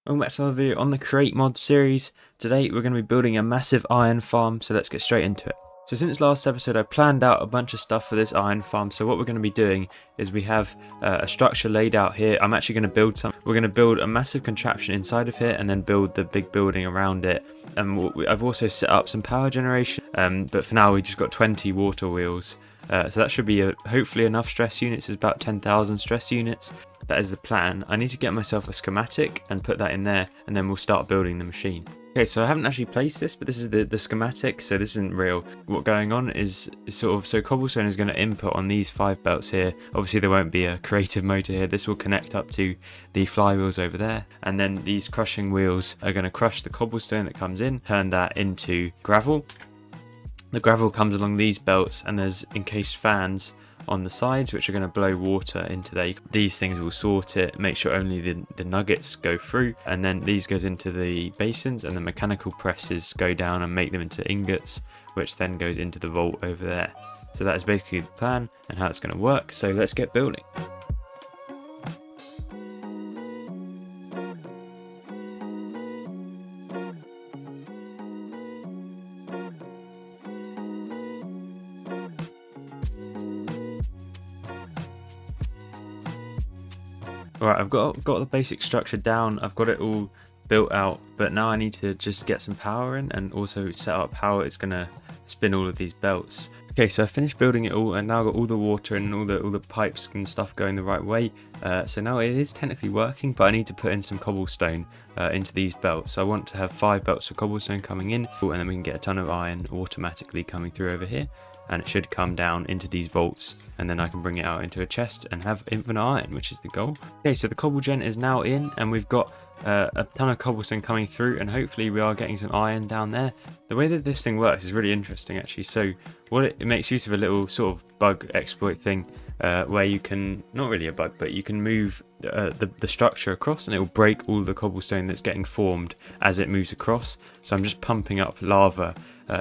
Welcome back to another video on the Create Mod series. Today we're going to be building a massive iron farm, so let's get straight into it. So since last episode I planned out a bunch of stuff for this iron farm, so what we're going to be doing is we have a structure laid out here. I'm actually going to build some. We're going to build a massive contraption inside of here and then build the big building around it. I've also set up some power generation, but for now we just got 20 water wheels. So that should be hopefully enough stress units. It's about 10,000 stress units. That is the plan. I need to get myself a schematic and put that in there, and then we'll start building the machine. Okay, so I haven't actually placed this, but this is the schematic, so this isn't real. What's going on is so cobblestone is going to input on these 5 belts here. Obviously there won't be a creative motor here. This will connect up to the flywheels over there, and then these crushing wheels are going to crush the cobblestone that comes in, turn that into gravel. The gravel comes along these belts, and there's encased fans on the sides which are going to blow water into there. These things will sort it, make sure only the nuggets go through, and then these goes into the basins, and the mechanical presses go down and make them into ingots, which then goes into the vault over there. So that is basically the plan and how it's going to work. So let's get building. Alright, I've got the basic structure down, I've got it all built out, but now I need to just get some power in and also set up how it's going to spin all of these belts. Okay, so I finished building it all, and now I've got all the water and all the pipes and stuff going the right way. So now it is technically working, but I need to put in some cobblestone into these belts. So I want to have 5 belts of cobblestone coming in, and then we can get a ton of iron automatically coming through over here. And it should come down into these vaults, and then I can bring it out into a chest and have infinite iron, which is the goal. Okay, so the cobble gen is now in, and we've got a ton of cobblestone coming through, and hopefully we are getting some iron down there. The way that this thing works is really interesting actually. So what it makes use of a little sort of bug exploit thing where you can, not really a bug, but you can move the structure across, and it will break all the cobblestone that's getting formed as it moves across. So I'm just pumping up lava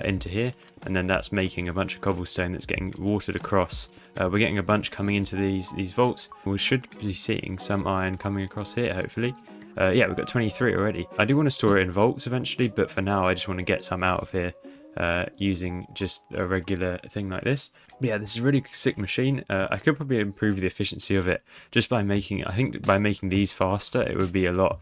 into here, and then that's making a bunch of cobblestone that's getting watered across. We're getting a bunch coming into these vaults. We should be seeing some iron coming across here, hopefully. Yeah, we've got 23 already. I do want to store it in vaults eventually, but for now I just want to get some out of here using just a regular thing like this. But yeah, this is a really sick machine. I could probably improve the efficiency of it just by making, I think by making these faster, it would be a lot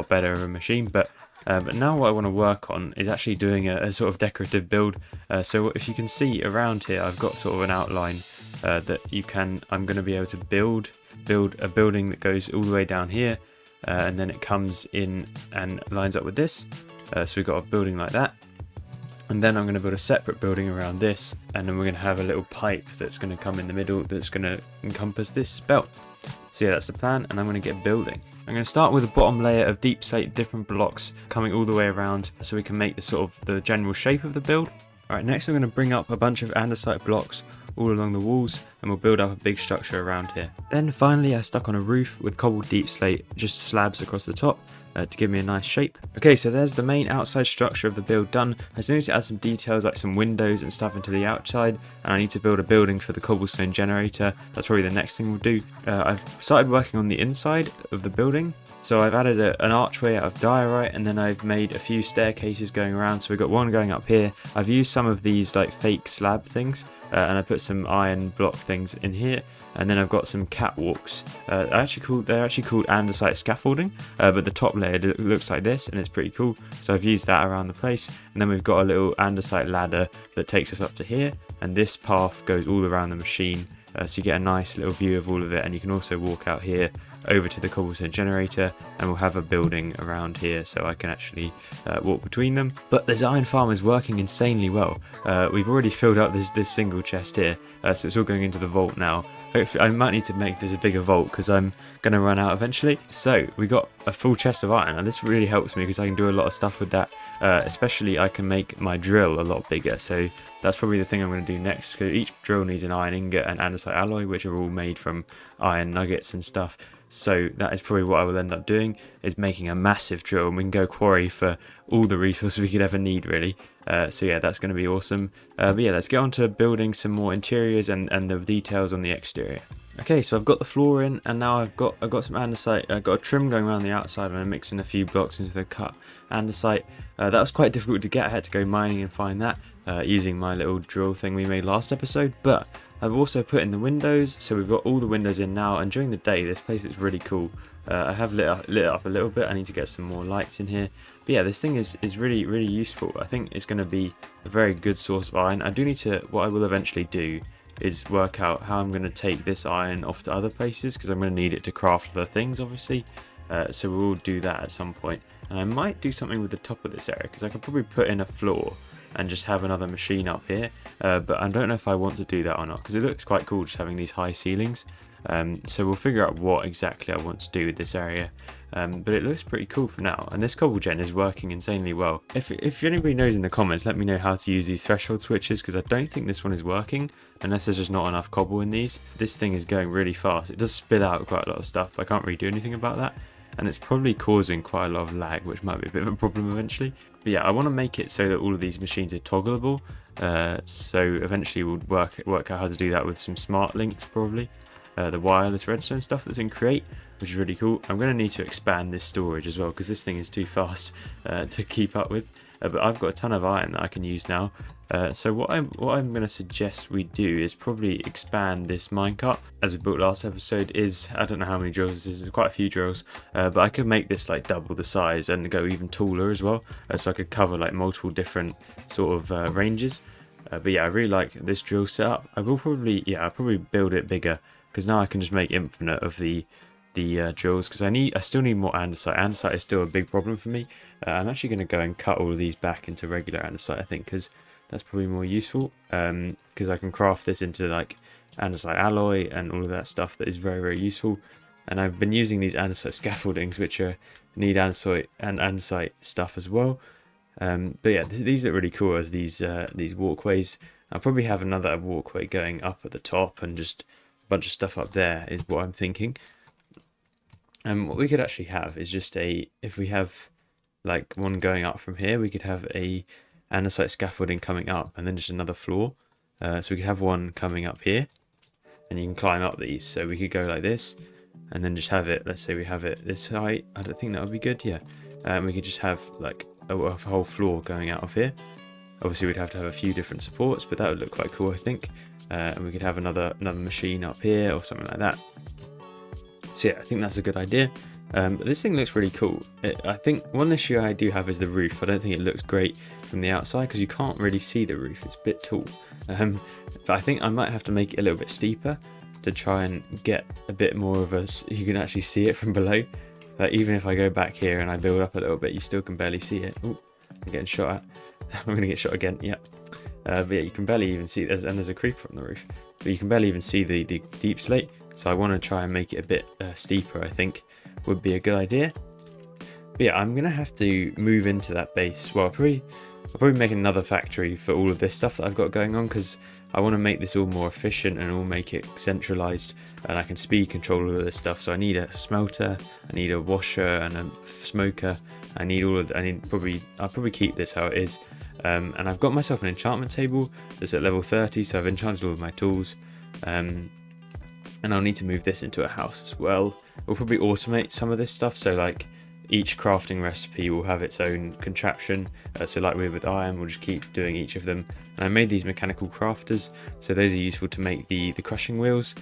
better of a machine. But now what I want to work on is actually doing a sort of decorative build. So if you can see around here, I've got sort of an outline that I'm going to be able to build a building that goes all the way down here, and then it comes in and lines up with this. So we've got a building like that. And then I'm going to build a separate building around this, and then we're going to have a little pipe that's going to come in the middle that's going to encompass this belt. So yeah, that's the plan, and I'm going to get building. I'm going to start with a bottom layer of deep slate, different blocks coming all the way around so we can make the general shape of the build. Alright, next I'm going to bring up a bunch of andesite blocks all along the walls, and we'll build up a big structure around here. Then finally I stuck on a roof with cobbled deep slate, just slabs across the top, to give me a nice shape. Okay, so there's the main outside structure of the build done. I still need to add some details like some windows and stuff into the outside, and I need to build a building for the cobblestone generator. That's probably the next thing we'll do. I've started working on the inside of the building. So I've added an archway out of diorite, and then I've made a few staircases going around. So we've got one going up here. I've used some of these like fake slab things, and I put some iron block things in here, and then I've got some catwalks. They're actually called andesite scaffolding, but the top layer looks like this, and it's pretty cool. So I've used that around the place, and then we've got a little andesite ladder that takes us up to here, and this path goes all around the machine, so you get a nice little view of all of it. And you can also walk out here over to the cobblestone generator, and we'll have a building around here so I can actually walk between them. But this iron farm is working insanely well. We've already filled up this single chest here, so it's all going into the vault now. Hopefully, I might need to make this a bigger vault because I'm going to run out eventually. So we got a full chest of iron, and this really helps me because I can do a lot of stuff with that. Especially I can make my drill a lot bigger, so that's probably the thing I'm going to do next. So each drill needs an iron ingot and andesite alloy, which are all made from iron nuggets and stuff. So that is probably what I will end up doing, is making a massive drill, and we can go quarry for all the resources we could ever need, really. So yeah, that's going to be awesome. But yeah, let's get on to building some more interiors and the details on the exterior. Okay, so I've got the floor in, and now I've got some andesite. I've got a trim going around the outside, and I'm mixing a few blocks into the cut andesite. That was quite difficult to get. I had to go mining and find that using my little drill thing we made last episode. But I've also put in the windows, so we've got all the windows in now. And during the day, this place is really cool. I have lit it up a little bit. I need to get some more lights in here. But yeah, this thing is really useful. I think it's going to be a very good source of iron. I do need to. What I will eventually do is work out how I'm going to take this iron off to other places, because I'm going to need it to craft other things, obviously. So we'll do that at some point. And I might do something with the top of this area, because I could probably put in a floor and just have another machine up here. But I don't know if I want to do that or not, because it looks quite cool just having these high ceilings. So we'll figure out what exactly I want to do with this area. But it looks pretty cool for now, and this cobble gen is working insanely well. If anybody knows in the comments, let me know how to use these threshold switches, because I don't think this one is working unless there's just not enough cobble in these. This thing is going really fast. It does spit out quite a lot of stuff. I can't really do anything about that, and it's probably causing quite a lot of lag, which might be a bit of a problem eventually. But yeah, I want to make it so that all of these machines are toggleable. So eventually we'll work out how to do that with some smart links, probably. The wireless redstone stuff that's in Create, which is really cool. I'm going to need to expand this storage as well, because this thing is too fast to keep up with. But I've got a ton of iron that I can use now. So what I'm going to suggest we do is probably expand this minecart, as we built last episode. I don't know how many drills this is. There's quite a few drills, but I could make this like double the size and go even taller as well. So I could cover like multiple different sort of ranges. But yeah, I really like this drill setup. I'll probably build it bigger, because now I can just make infinite of the drills, because I still need more andesite. Andesite is still a big problem for me. I'm actually going to go and cut all of these back into regular andesite, I think, because that's probably more useful, because I can craft this into like andesite alloy and all of that stuff that is very useful. And I've been using these andesite scaffoldings, which need andesite stuff as well. But yeah, these look really cool as these walkways. I'll probably have another walkway going up at the top, and just bunch of stuff up there is what I'm thinking. And what we could actually have is just if we have like one going up from here, we could have a andesite scaffolding coming up, and then just another floor. So we could have one coming up here, and you can climb up these. So we could go like this, and then just have it, let's say we have it this height. I don't think that would be good. Yeah. We could just have like a whole floor going out of here. Obviously we'd have to have a few different supports, but that would look quite cool, I think. And we could have another machine up here or something like that. So yeah, I think that's a good idea. But this thing looks really cool. I think one issue I do have is the roof. I don't think it looks great from the outside, because you can't really see the roof. It's a bit tall. But I think I might have to make it a little bit steeper to try and get a bit more of you can actually see it from below. Like even if I go back here and I build up a little bit, you still can barely see it. Oh, I'm getting shot at. I'm going to get shot again. Yep. But yeah, you can barely even see, there's a creeper on the roof, but you can barely even see the deep slate. So I want to try and make it a bit steeper, I think would be a good idea. But yeah, I'm going to have to move into that base. Well, I'll probably make another factory for all of this stuff that I've got going on, because I want to make this all more efficient and all make it centralized, and I can speed control all of this stuff. So I need a smelter, I need a washer and a smoker. I'll probably keep this how it is. And I've got myself an enchantment table that's at level 30, so I've enchanted all of my tools. And I'll need to move this into a house as well. We'll probably automate some of this stuff, so like each crafting recipe will have its own contraption. So like we did with iron, we'll just keep doing each of them. And I made these mechanical crafters, so those are useful to make the crushing wheels.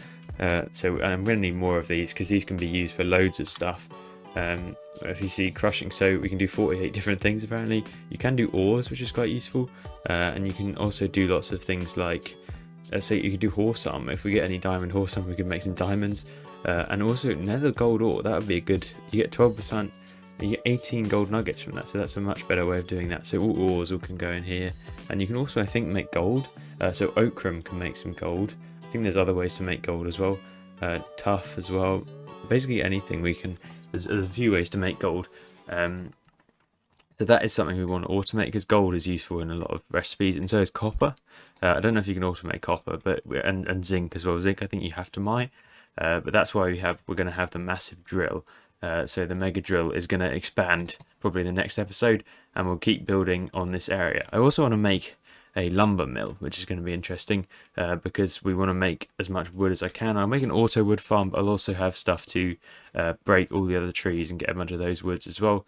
So I'm going to need more of these, because these can be used for loads of stuff. If you see crushing, so we can do 48 different things apparently. You can do ores, which is quite useful, and you can also do lots of things like, say you could do horse armor. If we get any diamond horse armor, we can make some diamonds, and also nether gold ore. That would be a good, you get 12%, you get 18 gold nuggets from that, so that's a much better way of doing that. So all ores all can go in here, and you can also, I think, make gold. So ochre can make some gold. I think there's other ways to make gold as well, tough as well. Basically anything we can. There's a few ways to make gold. So that is something we want to automate, because gold is useful in a lot of recipes, and so is copper. I don't know if you can automate copper, but and zinc as well. Zinc I think you have to mine, but that's why we're going to have the massive drill. So the mega drill is going to expand probably in the next episode, and we'll keep building on this area. I also want to make a lumber mill, which is going to be interesting because we want to make as much wood as I can. I'll make an auto wood farm, but I'll also have stuff to break all the other trees and get a bunch of those woods as well.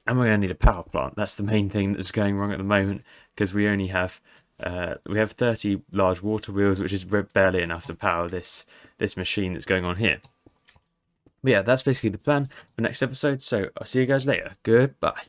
And we're going to need a power plant. That's the main thing that's going wrong at the moment, because we only have 30 large water wheels, which is barely enough to power this machine that's going on here. But yeah, that's basically the plan for next episode. So I'll see you guys later. Goodbye.